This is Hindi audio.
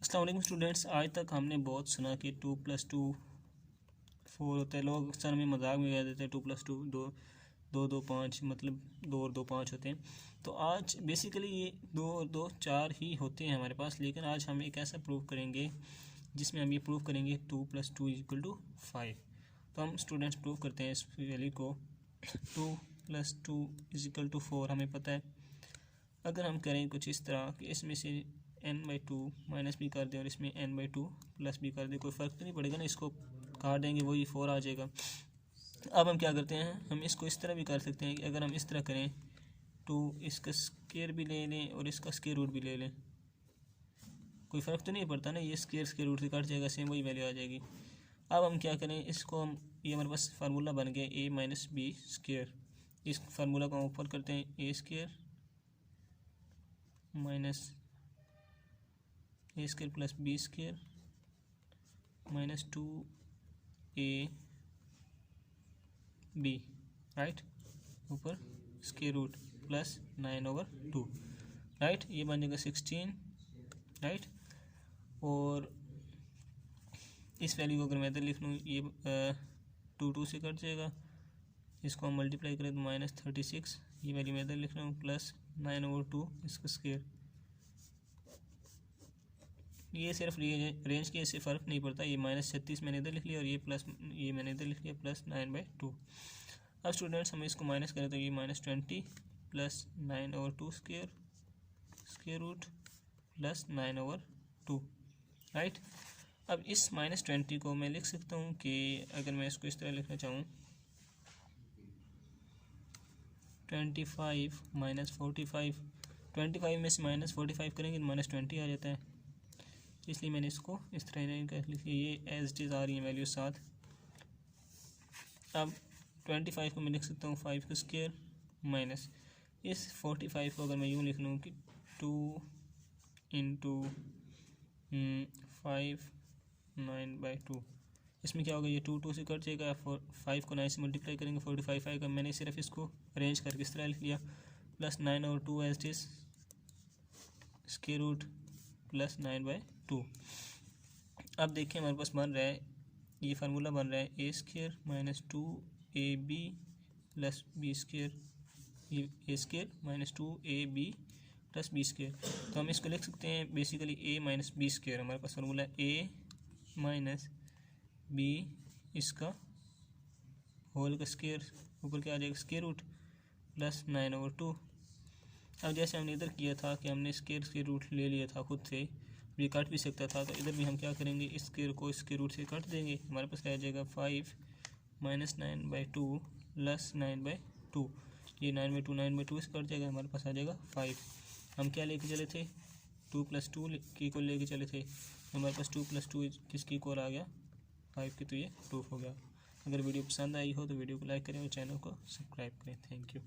अस्सलाम वालेकुम स्टूडेंट्स। आज तक हमने बहुत सुना कि 2 + 2 4 होता है। लोग अक्सर में मजाक में कह देते हैं 2 + 2 2 2 2 5, मतलब 2 और 2 5 होते हैं। तो आज बेसिकली ये 2 और 2 4 ही होते हैं हमारे पास। लेकिन आज हम एक ऐसा प्रूव करेंगे जिसमें हम ये प्रूव करेंगे 2 + 2 = 5। तो हम स्टूडेंट्स प्रूव करते हैं इस वैल्यू को। 2 + 2 = 4 हमें पता है। अगर हम करें कुछ इस तरह कि इसमें से n/2 माइनस भी कर दें और इसमें n/2 प्लस भी कर दें, कोई फ़र्क तो नहीं पड़ेगा ना, इसको काट देंगे वही 4 आ जाएगा। अब हम क्या करते हैं, हम इसको इस तरह भी कर सकते हैं कि अगर हम इस तरह करें 2 इसका स्क्वायर भी ले लें और इसका स्क्वायर रूट भी ले लें, कोई फ़र्क तो नहीं पड़ता ना, ये स्क्वायर रूट से कट जाएगा, सेम वही वैल्यू आ जाएगी। अब हम क्या करें, इसको हम ये हमारे पास फार्मूला बन गया a-b²। इस फार्मूला को हम ऊपर करते हैं a² minus a² + b² minus 2ab, right, ऊपर स्क्वायर रूट प्लस 9/2, राइट। ये बन जाएगा 16, राइट। और इस वैल्यू को अगर मैं इधर लिख लूँ, ये 2 से कट जाएगा, इसको हम मल्टीप्लाई करें तो -36, ये वैल्यू मैं इधर लिख रहा हूँ, प्लस 9/2 इसका स्क्वायर। ये सिर्फ रेंज के इससे फ़र्क नहीं पड़ता। ये -36 मैंने इधर लिख लिया और ये मैंने इधर लिख लिया प्लस 9/2। अब स्टूडेंट्स हम इसको माइनस करें तो ये -20 plus 9/2 square root plus 9/2, right. अब इस -20 को मैं लिख सकता हूँ कि अगर मैं इसको इस तरह लिखना चाहूँ, 25 - 45, 25 में से -45 करेंगे तो -20 आ जाता है, इसलिए मैंने इसको इस तरह लिख लिया। ये एज इट इज़ आ रही है वैल्यू 7। अब 25 को मैं लिख सकता हूँ 5 का स्क्वायर माइनस इस 45 को अगर मैं यूँ लिख लूँ कि 2 × 5 9/2, इसमें क्या होगा, ये 2 से कट जाएगा, 5 को 9 से मल्टीप्लाई करेंगे 45 आएगा। मैंने सिर्फ इसको अरेंज करके इस तरह लिख लिया, plus 9/2 as it is square root plus 9/2। अब देखिए हमारे पास बन रहा है, ये फार्मूला बन रहा है a² - 2ab + b², ये a² - 2ab + b²। तो हम इसको लिख सकते हैं बेसिकली a - b²। हमारे पास फार्मूला a - b इसका होल का स्क्वायर, ऊपर क्या आ जाएगा स्क्वायर रूट प्लस 9/2। अब जैसे हमने इधर किया था कि हमने स्क्वायर रूट ले लिया था खुद से, ये कट भी सकता था, तो इधर भी हम क्या करेंगे, इस स्क्वायर को स्क्वायर रूट से कट देंगे। हमारे पास क्या जाएगा 5 - 9/2 प्लस 9/2, ये 9/2 से कट जाएगा, हमारे पास आ जाएगा 5। हम क्या लेके चले थे, 2 + 2 की को लेके चले थे, हमारे पास 2 + 2 किसकी इक्वल आ गया 5 की, तो ये प्रूफ हो गया। अगर वीडियो पसंद आई हो तो वीडियो को लाइक करें और चैनल को सब्सक्राइब करें। Thank you.